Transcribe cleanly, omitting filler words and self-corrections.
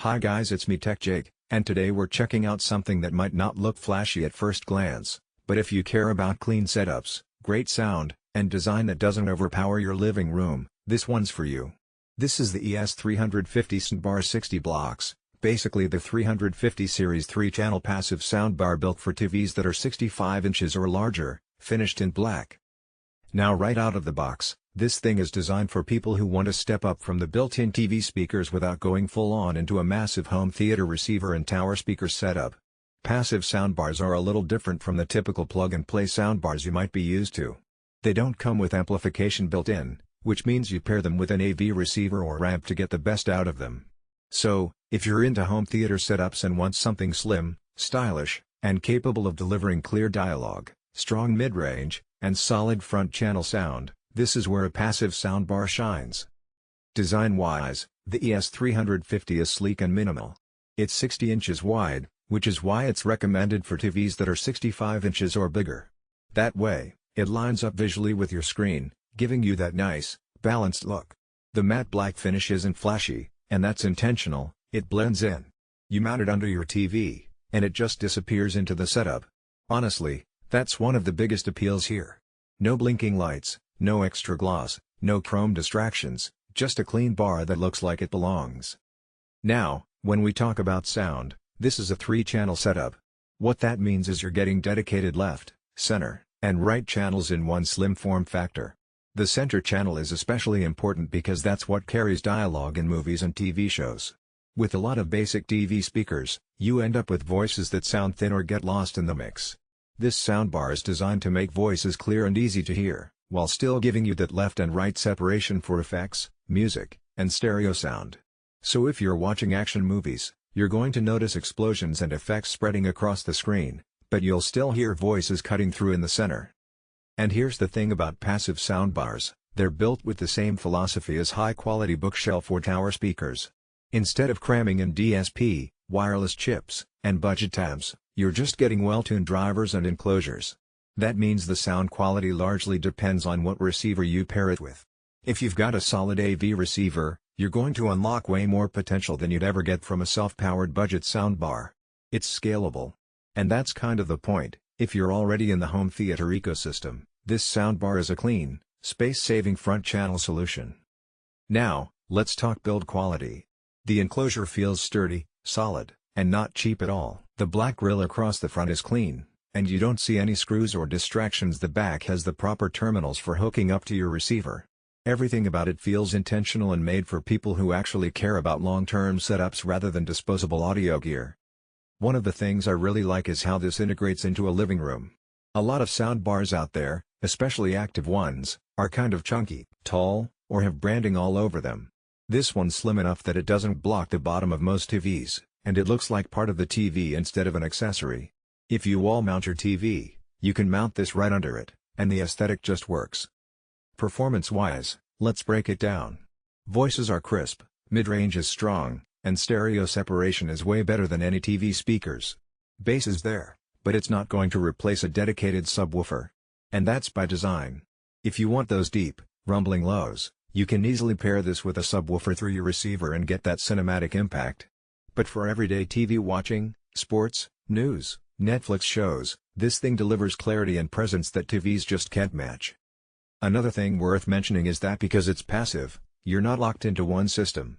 Hi guys, it's me Tech Jake, and today we're checking out something that might not look flashy at first glance, but if you care about clean setups, great sound, and design that doesn't overpower your living room, this one's for you. This is the ES-350-SNDBAR-60-BLK, basically the 350 series 3-channel passive soundbar built for TVs that are 65 inches or larger, finished in black. Now right out of the box, this thing is designed for people who want to step up from the built-in TV speakers without going full-on into a massive home theater receiver and tower speaker setup. Passive soundbars are a little different from the typical plug-and-play soundbars you might be used to. They don't come with amplification built in, which means you pair them with an AV receiver or amp to get the best out of them. So, if you're into home theater setups and want something slim, stylish, and capable of delivering clear dialogue, strong mid-range, and solid front-channel sound, this is where a passive soundbar shines. Design-wise, the ES-350 is sleek and minimal. It's 60 inches wide, which is why it's recommended for TVs that are 65 inches or bigger. That way, it lines up visually with your screen, giving you that nice, balanced look. The matte black finish isn't flashy, and that's intentional, it blends in. You mount it under your TV, and it just disappears into the setup. Honestly, that's one of the biggest appeals here. No blinking lights, no extra gloss, no chrome distractions, just a clean bar that looks like it belongs. Now, when we talk about sound, this is a 3-channel setup. What that means is you're getting dedicated left, center, and right channels in one slim form factor. The center channel is especially important because that's what carries dialogue in movies and TV shows. With a lot of basic TV speakers, you end up with voices that sound thin or get lost in the mix. This soundbar is designed to make voices clear and easy to hear, while still giving you that left and right separation for effects, music, and stereo sound. So if you're watching action movies, you're going to notice explosions and effects spreading across the screen, but you'll still hear voices cutting through in the center. And here's the thing about passive soundbars, they're built with the same philosophy as high-quality bookshelf or tower speakers. Instead of cramming in DSP, wireless chips, and budget tabs, you're just getting well-tuned drivers and enclosures. That means the sound quality largely depends on what receiver you pair it with. If you've got a solid AV receiver, you're going to unlock way more potential than you'd ever get from a self-powered budget soundbar. It's scalable. And that's kind of the point. If you're already in the home theater ecosystem, this soundbar is a clean, space-saving front-channel solution. Now, let's talk build quality. The enclosure feels sturdy, solid, and not cheap at all. The black grille across the front is clean, and you don't see any screws or distractions. The back has the proper terminals for hooking up to your receiver. Everything about it feels intentional and made for people who actually care about long-term setups rather than disposable audio gear. One of the things I really like is how this integrates into a living room. A lot of soundbars out there, especially active ones, are kind of chunky, tall, or have branding all over them. This one's slim enough that it doesn't block the bottom of most TVs, and it looks like part of the TV instead of an accessory. If you wall mount your TV, you can mount this right under it, and the aesthetic just works. Performance-wise, let's break it down. Voices are crisp, mid-range is strong, and stereo separation is way better than any TV speakers. Bass is there, but it's not going to replace a dedicated subwoofer. And that's by design. If you want those deep, rumbling lows, you can easily pair this with a subwoofer through your receiver and get that cinematic impact. But for everyday TV watching, sports, news, Netflix shows, this thing delivers clarity and presence that TVs just can't match. Another thing worth mentioning is that because it's passive, you're not locked into one system.